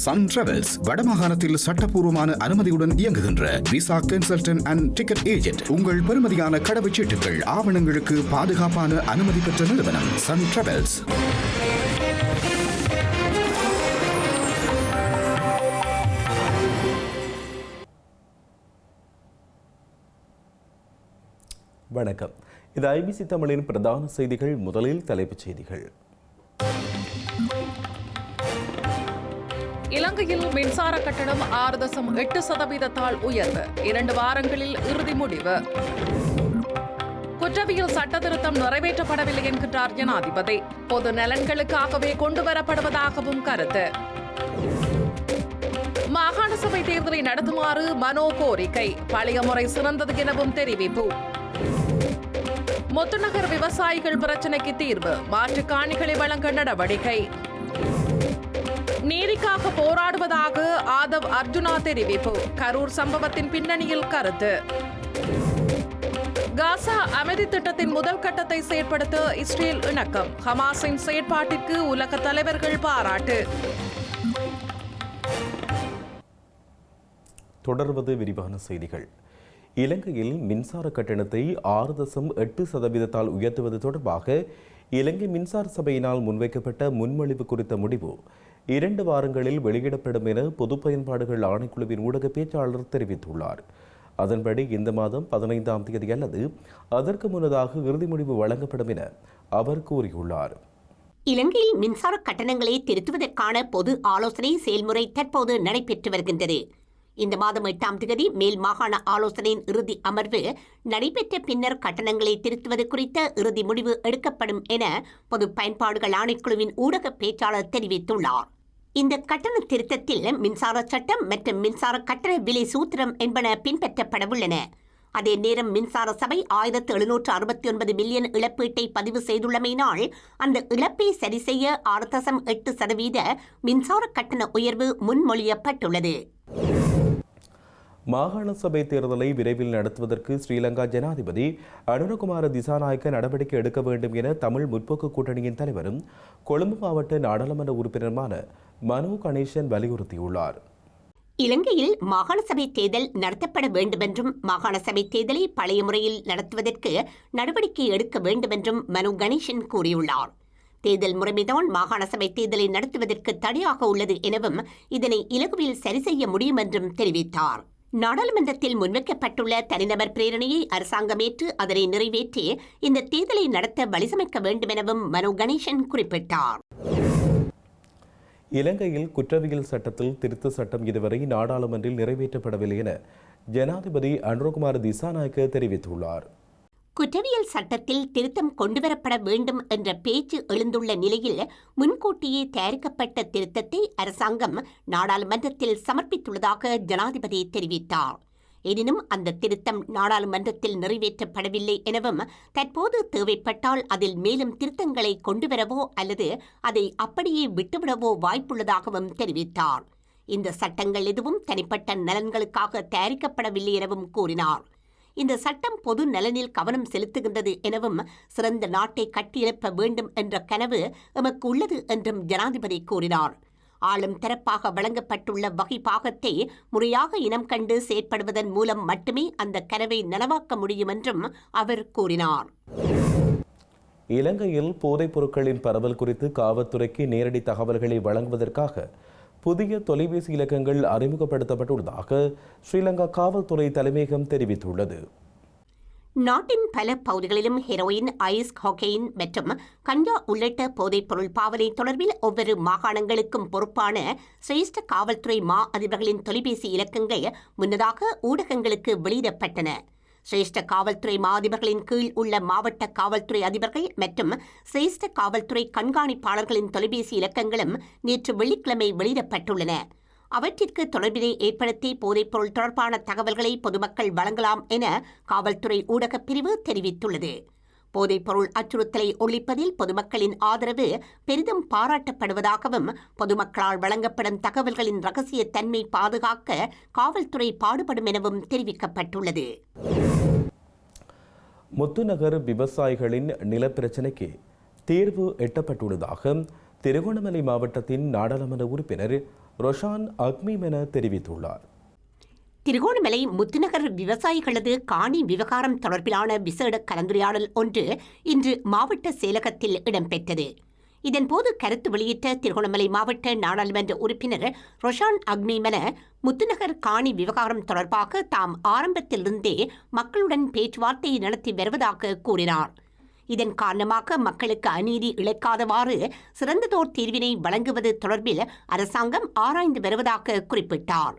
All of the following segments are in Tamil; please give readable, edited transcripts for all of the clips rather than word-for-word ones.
சன் டிராவல்ஸ் வடமாகாணத்தில் சட்டப்பூர்வமான அனுமதியுடன் இயங்குகின்ற visa consultant and ticket agent. உங்கள் பெறுமதியான கடவுச்சீட்டுகள் ஆவணங்களுக்கு பாதுகாப்பான அனுமதி பெற்ற நிறுவனம் சன் டிராவல்ஸ். வணக்கம். இது ஐபிசி தமிழின் பிரதான செய்திகள். முதலில் தலைப்புச் செய்திகள். இலங்கையில் மின்சார கட்டணம் 6.8% உயர்வு. 2 வாரங்களில் இறுதி முடிவு. குற்றவியல் சட்ட திருத்தம் நிறைவேற்றப்படவில்லை என்கின்றார் ஜனாதிபதி. பொது நலன்களுக்காகவே கொண்டுவரப்படுவதாகவும் கருத்து. மாகாண சபை தேர்தலை நடத்துமாறு மனோ கோரிக்கை. பழைய முறை சிறந்தது எனவும் தெரிவிப்பு. முத்துநகர் விவசாயிகள் பிரச்சினைக்கு தீர்வு. மாற்று காணிகளை வழங்க நடவடிக்கை. நீதிக்காக போராடுவதாக ஆதவ் அர்ஜுனா தெரிவிப்பு. கரூர் சம்பவத்தின் பின்னணியில் கருத்து. காசா அமைதி திட்டத்தின் முதல் கட்டத்தை செயற்படுத்த இஸ்ரேல் இணக்கம். ஹமாஸின் செயற்பாட்டிற்கு உலக தலைவர்கள் பாராட்டு. தொடர்வது விரிவான செய்திகள். இலங்கையில் மின்சார கட்டணத்தை 6.8% உயர்த்துவது தொடர்பாக இலங்கை மின்சார சபையினால் முன்வைக்கப்பட்ட முன்மொழிவு குறித்த முடிவு 2 வாரங்களில் வெளியிடப்படும் என பொது பயன்பாடுகள் ஆணைக்குழுவின் ஊடக பேச்சாளர் தெரிவித்துள்ளார். அதன்படி இந்த மாதம் 15ஆம் தேதி அல்லது அதற்கு முன்னதாக இறுதி முடிவு வழங்கப்படும் என அவர் கூறியுள்ளார். இலங்கையில் மின்சார கட்டணங்களை திருத்துவதற்கான பொது ஆலோசனை செயல்முறை தற்போது நடைபெற்று வருகின்றது. இந்த மாதம் 8ஆம் தேதி மேல் மாகாண ஆலோசனையின் இறுதி அமர்வு நடைபெற்ற பின்னர் கட்டணங்களை திருத்துவது குறித்த இறுதி முடிவு எடுக்கப்படும் என பொது பயன்பாடுகள் ஆணைக்குழுவின் ஊடக பேச்சாளர் தெரிவித்துள்ளார். இந்த கட்டண திருத்தத்தில் மின்சார சட்டம் மற்றும் மின்சார கட்டண விலை சூத்திரம் என்பன பின்பற்றப்படவுள்ளன. அதே நேரம் மின்சார சபை 1769 மில்லியன் இழப்பீட்டை பதிவு செய்துள்ளமையினால் அந்த இழப்பை சரி செய்ய 6.8% மின்சார கட்டண உயர்வு முன்மொழியப்பட்டுள்ளது. மாகாண சபை தேர்தலை விரைவில் நடத்துவதற்கு ஸ்ரீலங்கா ஜனாதிபதி அனுரகுமார திசாநாயக்க நடவடிக்கை எடுக்க வேண்டும் என தமிழ் முற்போக்கு கூட்டணியின் தலைவரும் கொழும்பு மாவட்ட நாடாளுமன்ற உறுப்பினருமான மனோ கணேசன் வலியுறுத்தியுள்ளார். இலங்கையில் மாகாண சபை தேர்தல் நடத்தப்பட வேண்டுமென்றும் மாகாண சபை தேர்தலை பழைய முறையில் நடத்துவதற்கு நடவடிக்கை எடுக்க வேண்டுமென்றும் மனோ கணேசன் கூறியுள்ளார். தேர்தல் முறைமைதான் மாகாண சபை தேர்தலை நடத்துவதற்கு தடையாக உள்ளது எனவும் இதனை இலகுவில் சரி செய்ய முடியும் என்றும் தெரிவித்தார். நாடாளுமன்றத்தில் முன்வைக்கப்பட்டுள்ள தனிநபர் பிரேரணையை அரசாங்கம் ஏற்று அதனை நிறைவேற்றி இந்த தேர்தலை நடத்த வழிசமைக்க வேண்டும் எனவும் மனோ கணேசன் குறிப்பிட்டார். இலங்கையில் குற்றவியல் சட்டத்தில் திருத்த சட்டம் இதுவரை நாடாளுமன்றில் நிறைவேற்றப்படவில்லை என ஜனாதிபதி அனுரகுமார திசாநாயக்க தெரிவித்துள்ளார். குற்றவியல் சட்டத்தில் திருத்தம் கொண்டுவரப்பட வேண்டும் என்ற பேச்சு எழுந்துள்ள நிலையில் முன்கூட்டியே தயாரிக்கப்பட்ட திருத்தத்தை அரசாங்கம் நாடாளுமன்றத்தில் சமர்ப்பித்துள்ளதாக ஜனாதிபதி தெரிவித்தார். எனினும் அந்த திருத்தம் நாடாளுமன்றத்தில் நிறைவேற்றப்படவில்லை எனவும் தற்போது தேவைப்பட்டால் அதில் மேலும் திருத்தங்களை கொண்டுவரவோ அல்லது அதை அப்படியே விட்டுவிடவோ வாய்ப்புள்ளதாகவும் தெரிவித்தார். இந்த சட்டங்கள் எதுவும் தனிப்பட்ட நலன்களுக்காக தயாரிக்கப்படவில்லை எனவும் கூறினார். இந்த சட்டம் பொது நலனில் கவனம் செலுத்துகின்றது எனவும் சிறந்த நாட்டை கட்டியெழுப்ப வேண்டும் என்ற கனவு எமக்கு உள்ளது என்றும் ஜனாதிபதி கூறினார். ஆளும் தரப்பாக வழங்கப்பட்டுள்ள வகைப்பாகத்தை முறையாக இனம் கண்டு செயற்படுவதன் மூலம் மட்டுமே அந்த கனவை நனவாக்க முடியும் என்றும் அவர் கூறினார். இலங்கையில் போதைப் பொருட்களின் பரவல் குறித்து காவல்துறைக்கு நேரடி தகவல்களை வழங்குவதற்காக புதிய தொலைபேசி இலக்கங்கள் அறிமுகப்படுத்தப்பட்டுள்ளதாக ஸ்ரீலங்கா காவல்துறை தலைமையகம் தெரிவித்துள்ளது. நாட்டின் பல பகுதிகளிலும் ஹெரோயின், ஐஸ், கொக்கைன் மற்றும் கஞ்சா உள்ளிட்ட போதைப் பொருள் பாவனை தொடர்பில் ஒவ்வொரு மாகாணங்களுக்கும் பொறுப்பான சிரேஷ்ட காவல்துறை மா அதிபர்களின் தொலைபேசி இலக்கங்கள் முன்னதாக ஊடகங்களுக்கு வெளியிடப்பட்டன. சிரேஷ்ட காவல்துறை மா அதிபர்களின் கீழ் உள்ள மாவட்ட காவல்துறை அதிபர்கள் மற்றும் சிரேஷ்ட காவல்துறை கண்காணிப்பாளர்களின் தொலைபேசி இலக்கங்களும் நேற்று வெள்ளிக்கிழமை வெளியிடப்பட்டுள்ளன. அவற்றிற்கு தொடர்பினை ஏற்படுத்தி போதைப்பொருள் தொடர்பான தகவல்களை பொதுமக்கள் வழங்கலாம் என காவல்துறை ஊடகப் பிரிவு தெரிவித்துள்ளது. போதைப்பொருள் அச்சுறுத்தலை ஒழிப்பதில் பொதுமக்களின் ஆதரவு பெரிதும் பாராட்டப்படுவதாகவும் பொதுமக்களால் வழங்கப்படும் தகவல்களின் இரகசிய தன்மை பாதுகாக்க காவல்துறை பாடுபடும் எனவும் தெரிவிக்கப்பட்டுள்ளது. முத்துநகர் விவசாயிகளின் நிலப்பிரச்சினைக்கு தீர்வு எட்டப்பட்டுள்ளதாக திருகோணமலை மாவட்டத்தின் நாடாளுமன்ற உறுப்பினர் ரொஷான் அக்மிமென தெரிவித்துள்ளார். திருகோணமலை முத்துநகர் விவசாயிகளது காணி விவகாரம் தொடர்பிலான விசேட கலந்துரையாடல் ஒன்று இன்று மாவட்ட செயலகத்தில் இடம்பெற்றது. இதன்போது கருத்து வெளியிட்ட திருகோணமலை மாவட்ட நாடாளுமன்ற உறுப்பினர் ரொஷான் அக்மிமென முத்துநகர் காணி விவகாரம் தொடர்பாக தாம் ஆரம்பத்திலிருந்தே மக்களுடன் பேச்சுவார்த்தை நடத்தி வருவதாக கூறினார். இதன் காரணமாக மக்களுக்கு அநீதி இழைக்காதவாறு சிறந்ததோர் தீர்வினை வழங்குவது தொடர்பில் அரசாங்கம் ஆராய்ந்து வருவதாக குறிப்பிட்டார்.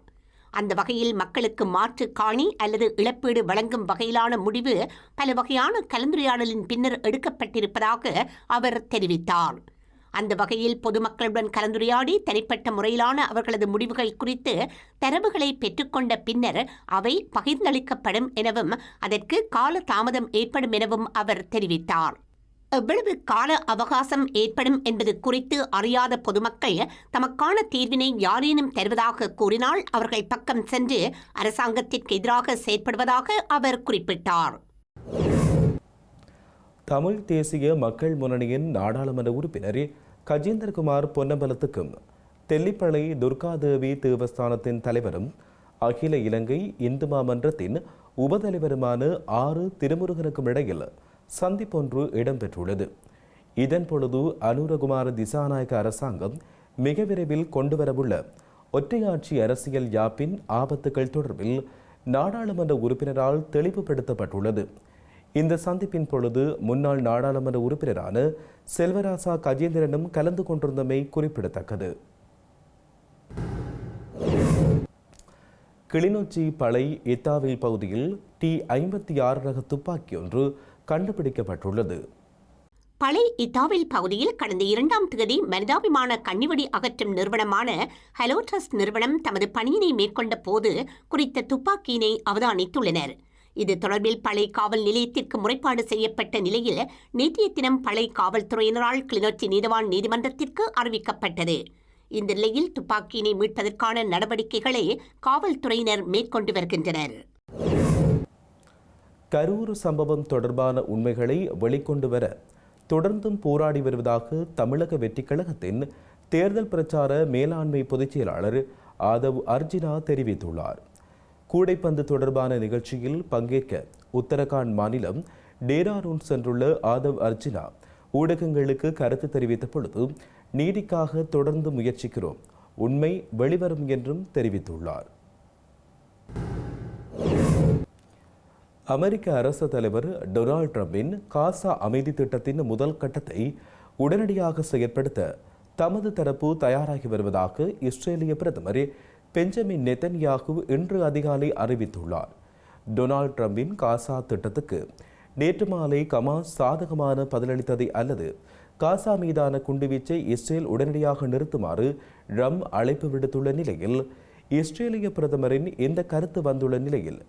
அந்த வகையில் மக்களுக்கு மாற்று காணி அல்லது இழப்பீடு வழங்கும் வகையிலான முடிவு பல வகையான கலந்துரையாடலின் பின்னர் எடுக்கப்பட்டிருப்பதாக அவர் தெரிவித்தார். அந்த வகையில் பொதுமக்களுடன் கலந்துரையாடி தனிப்பட்ட முறையிலான அவர்களது முடிவுகள் குறித்து தரவுகளை பெற்றுக்கொண்ட பின்னர் அவை பகிர்ந்தளிக்கப்படும் எனவும் அதற்கு கால தாமதம் ஏற்படும் எனவும் அவர் தெரிவித்தார். எவ்வளவு கால அவகாசம் ஏற்படும் என்பது குறித்து அறியாத பொதுமக்கள் தமக்கான தீர்வினை யாரேனும் தருவதாக கூறினால் அவர்கள் பக்கம் சென்று அரசாங்கத்திற்கு எதிராக செயற்படுவதாக அவர் குறிப்பிட்டார். தமிழ் தேசிய மக்கள் முன்னணியின் நாடாளுமன்ற உறுப்பினர் கஜேந்திரகுமார் பொன்னம்பலத்துக்கும் தெல்லிப்பளை துர்காதேவி தேவஸ்தானத்தின் தலைவரும் அகில இலங்கை இந்து மாமன்றத்தின் உபதலைவருமான ஆறு திருமுருகனுக்கும் இடையில் சந்திப்பொன்று இடம்பெற்றுள்ளது. இதன் பொழுது அனுரகுமார திசாநாயக்க அரசாங்கம் மிக விரைவில் கொண்டுவரவுள்ள ஒற்றையாட்சி அரசியல் யாப்பின் ஆபத்துக்கள் தொடர்பில் நாடாளுமன்ற உறுப்பினரால் தெளிவுபடுத்தப்பட்டுள்ளது. இந்த சந்திப்பின் பொழுது முன்னாள் நாடாளுமன்ற உறுப்பினரான செல்வராசா கஜேந்திரனும் கலந்து கொண்டிருந்தமை குறிப்பிடத்தக்கது. கிளிநொச்சி பளை இத்தாவில் பகுதியில் T-56 ரக துப்பாக்கி ஒன்று கண்டுபிடிக்கப்பட்டுள்ளது. பளை இத்தாவில் பகுதியில் கடந்த 2ஆம் தேதி மனிதாபிமான கண்ணிவெடி அகற்றும் நிறுவனமான ஹலோ ட்ரஸ்ட் நிறுவனம் தமது பணியினை மேற்கொண்ட போது குறித்த துப்பாக்கியினை அவதானித்துள்ளனர். இது தொடர்பில் பளை காவல் நிலையத்திற்கு முறைப்பாடு செய்யப்பட்ட நிலையில் நேற்றைய தினம் பளை காவல்துறையினரால் கிளிநொச்சி நீதவான் நீதிமன்றத்திற்கு அறிவிக்கப்பட்டது. இந்த நிலையில் துப்பாக்கியினை மீட்பதற்கான நடவடிக்கைகளை காவல்துறையினர் மேற்கொண்டு வருகின்றனர். கரூர் சம்பவம் தொடர்பான உண்மைகளை வெளிக்கொண்டு வர தொடர்ந்தும் போராடி வருவதாக தமிழக வெற்றிக் கழகத்தின் தேர்தல் பிரச்சார மேலாண்மை பொதுச் செயலாளர் ஆதவ் அர்ஜுனா தெரிவித்துள்ளார். கூடைப்பந்து தொடர்பான நிகழ்ச்சியில் பங்கேற்க உத்தரகாண்ட் மாநிலம் டேராடூன் சென்றுள்ள ஆதவ் அர்ஜுனா ஊடகங்களுக்கு கருத்து தெரிவித்த பொழுது நீதிக்காக தொடர்ந்து முயற்சிக்கிறோம், உண்மை வெளிவரும் என்றும் தெரிவித்துள்ளார். அமெரிக்க அரசு தலைவர் டொனால்ட் ட்ரம்பின் காசா அமைதி திட்டத்தின் முதல் கட்டத்தை உடனடியாக செயற்படுத்த தமது தரப்பு தயாராகி வருவதாக இஸ்ரேலிய பிரதமர் பெஞ்சமின் நெதன்யாகு இன்று அதிகாலை அறிவித்துள்ளார். டொனால்ட் ட்ரம்பின் காசா திட்டத்துக்கு நேற்று மாலை ஹமாஸ் சாதகமான பதிலளித்ததை அல்லது காசா மீதான குண்டுவீச்சை இஸ்ரேல் உடனடியாக நிறுத்துமாறு ட்ரம்ப் அழைப்பு விடுத்துள்ள நிலையில் இஸ்ரேலிய பிரதமரின் இந்த கருத்து வந்துள்ள நிலையில்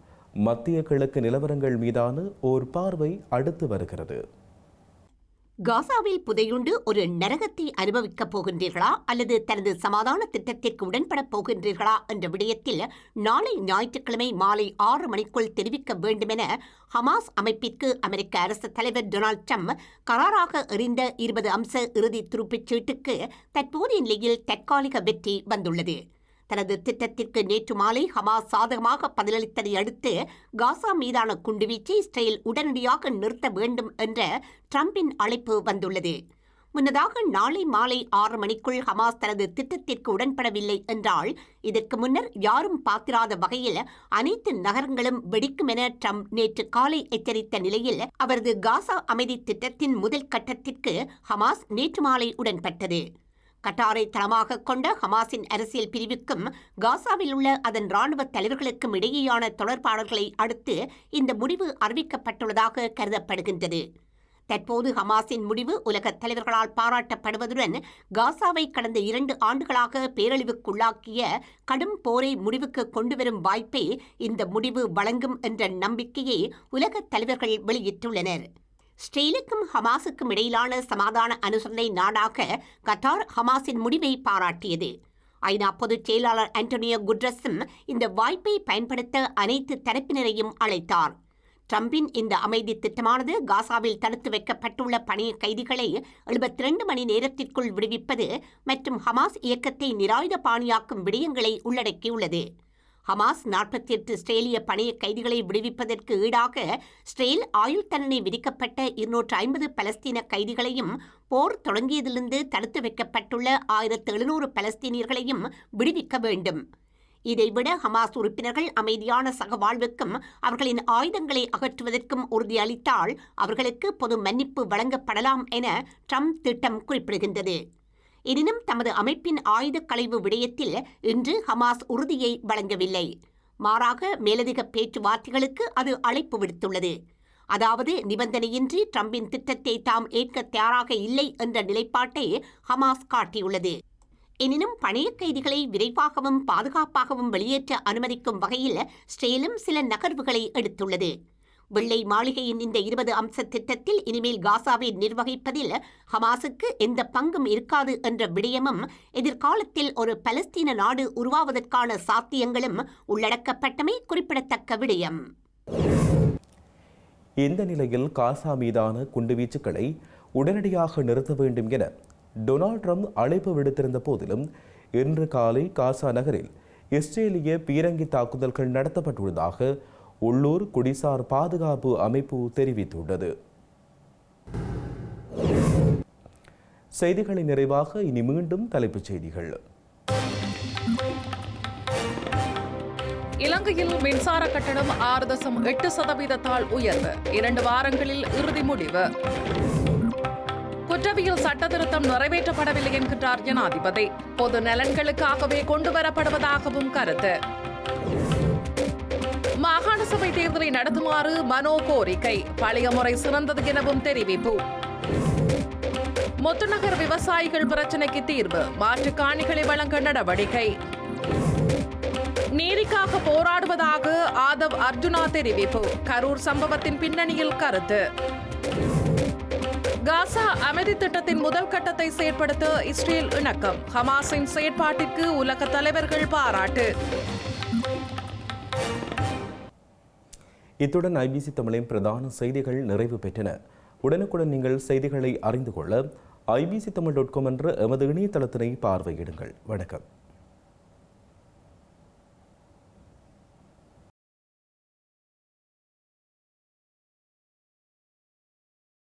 மத்திய கிழக்கு நிலவரங்கள் மீதான ஓர் பார்வை அடுத்து வருகிறது. காசாவில் புதையுண்டு ஒரு நரகத்தை அனுபவிக்கப் போகின்றீர்களா அல்லது தனது சமாதான திட்டத்திற்கு உடன்படப் போகின்றீர்களா என்ற விடயத்தில் நாளை ஞாயிற்றுக்கிழமை மாலை 6 மணிக்குள் தெரிவிக்க வேண்டுமென ஹமாஸ் அமைப்பிற்கு அமெரிக்க அரசு தலைவர் டொனால்ட் ட்ரம்ப் கராராக எறிந்த 20 அம்ச இறுதி துருப்புச் சீட்டுக்கு தற்போதைய நிலையில் தற்காலிக வெற்றி வந்துள்ளது. தனது திட்டத்திற்கு நேற்று மாலை ஹமாஸ் சாதகமாக பதிலளித்ததை அடுத்து காசா மீதான குண்டுவீச்சை இஸ்ரேல் உடனடியாக நிறுத்த வேண்டும் என்ற ட்ரம்பின் அழைப்பு வந்துள்ளது. முன்னதாக நாளை மாலை 6 மணிக்குள் ஹமாஸ் தனது திட்டத்திற்கு உடன்படவில்லை என்றால் இதற்கு முன்னர் யாரும் பார்த்திராத வகையில் அனைத்து நகரங்களும் வெடிக்கும் என ட்ரம்ப் நேற்று காலை எச்சரித்த நிலையில் அவரது காசா அமைதி திட்டத்தின் முதல் கட்டத்திற்கு ஹமாஸ் நேற்று மாலை உடன்பட்டது. கட்டாரை தளமாக கொண்ட ஹமாஸின் அரசியல் பிரிவுக்கும் காசாவில் உள்ள அதன் இராணுவ தலைவர்களுக்கும் இடையேயான தொடர்பாடல்களை அடுத்து இந்த முடிவு அறிவிக்கப்பட்டுள்ளதாக கருதப்படுகின்றது. தற்போது ஹமாஸின் முடிவு உலக தலைவர்களால் பாராட்டப்படுவதுடன் காசாவை கடந்த 2 ஆண்டுகளாக பேரழிவுக்குள்ளாக்கிய கடும் போரை முடிவுக்கு கொண்டுவரும் வாய்ப்பை இந்த முடிவு வழங்கும் என்ற நம்பிக்கையை உலக தலைவர்கள் வெளியிட்டுள்ளனர். இஸ்ரேலுக்கும் ஹமாஸுக்கும் இடையிலான சமாதான அனுசரணை நாடாக கட்டார் ஹமாஸின் முடிவை பாராட்டியது. ஐநா பொதுச் செயலாளர் ஆண்டோனியோ குட்ரஸும் இந்த வாய்ப்பை பயன்படுத்த அனைத்து தரப்பினரையும் அழைத்தார். ட்ரம்பின் இந்த அமைதி திட்டமானது காசாவில் தடுத்து வைக்கப்பட்டுள்ள பணிய கைதிகளை 72 மணி நேரத்திற்குள் விடுவிப்பது மற்றும் ஹமாஸ் இயக்கத்தை நிராயுத பாணியாக்கும் விடயங்களை உள்ளடக்கியுள்ளது. ஹமாஸ் 48 இஸ்ரேலிய பணிய கைதிகளை விடுவிப்பதற்கு ஈடாக இஸ்ரேல் ஆயுள் தண்டனை விதிக்கப்பட்ட 250 பலஸ்தீன கைதிகளையும் போர் தொடங்கியதிலிருந்து தடுத்து வைக்கப்பட்டுள்ள 1700 பலஸ்தீனியர்களையும் விடுவிக்க வேண்டும். இதைவிட ஹமாஸ் உறுப்பினர்கள் அமைதியான சகவாழ்வுக்கும் அவர்களின் ஆயுதங்களை அகற்றுவதற்கும் உறுதியளித்தால் அவர்களுக்கு பொது மன்னிப்பு வழங்கப்படலாம் என ட்ரம்ப் திட்டம் குறிப்பிடுகின்றது. எனினும் தமது அமைப்பின் ஆயுத களைவு விடயத்தில் இன்று ஹமாஸ் உறுதியை வழங்கவில்லை. மாறாக மேலதிக பேச்சுவார்த்தைகளுக்கு அது அழைப்பு விடுத்துள்ளது. அதாவது நிபந்தனையின்றி ட்ரம்பின் திட்டத்தை தாம் ஏற்க தயாராக இல்லை என்ற நிலைப்பாட்டை ஹமாஸ் காட்டியுள்ளது. எனினும் பணைய கைதிகளை விரைவாகவும் பாதுகாப்பாகவும் வெளியேற்ற அனுமதிக்கும் வகையில் இஸ்ரேலும் சில நகர்வுகளை எடுத்துள்ளது. வெள்ளை மாளிகையின் இந்த 20 அம்ச திட்டத்தில் இனிமேல் காசாவை நிர்வகிப்பதில் ஹமாஸுக்கு எந்த பங்கும் இருக்காது என்ற விடயமும் எதிர்காலத்தில் ஒரு பலஸ்தீன நாடு உருவாவதற்கான சாத்தியங்களும் உள்ளடக்கப்பட்டமை குறிப்பிடத்தக்க விடயம். இந்த நிலையில் காசா மீதான குண்டுவீச்சுக்களை உடனடியாக நிறுத்த வேண்டும் என டொனால்ட் ட்ரம்ப் அழைப்பு விடுத்திருந்த போதிலும் இன்று காலை காசா நகரில் இஸ்ரேலிய பீரங்கி தாக்குதல்கள் நடத்தப்பட்டுள்ளதாக உள்ளூர் குடிசார் பாதுகாப்பு அமைப்பு தெரிவித்துள்ளது. செய்திகளின் நிறைவாக இனி மீண்டும் தலைப்புச் செய்திகள். இலங்கையில் மின்சார கட்டணம் 6.8% உயர்வு, 2 வாரங்களில் இறுதி முடிவு. குற்றவியல் சட்டத்திருத்தம் நிறைவேற்றப்படவில்லை என்கின்றார் ஜனாதிபதி. பொது நலன்களுக்காகவே கொண்டுவரப்படுவதாகவும் கருத்து. மாகாண சபை தேர்தலை நடத்துமாறு மனோ கோரிக்கை, பழைய முறை சிறந்தது எனவும் தெரிவிப்பு. முத்துநகர் விவசாயிகள் பிரச்சினைக்கு தீர்வு, மாற்று காணிகளை வழங்க நடவடிக்கை. நீதிக்காக போராடுவதாக ஆதவ் அர்ஜுனா தெரிவிப்பு, கரூர் சம்பவத்தின் பின்னணியில் கருத்து. காசா அமைதி திட்டத்தின் முதல் கட்டத்தை செயற்படுத்த இஸ்ரேல் இணக்கம், ஹமாஸின் செயற்பாட்டிற்கு உலக தலைவர்கள் பாராட்டு. இத்துடன் ஐபிசி தமிழின் பிரதான செய்திகள் நிறைவு பெற்றன. உடனுக்குடன் நீங்கள் செய்திகளை அறிந்து கொள்ள IBCTamil.com என்ற எமது இணையதளத்தினை பார்வையிடுங்கள். வணக்கம்.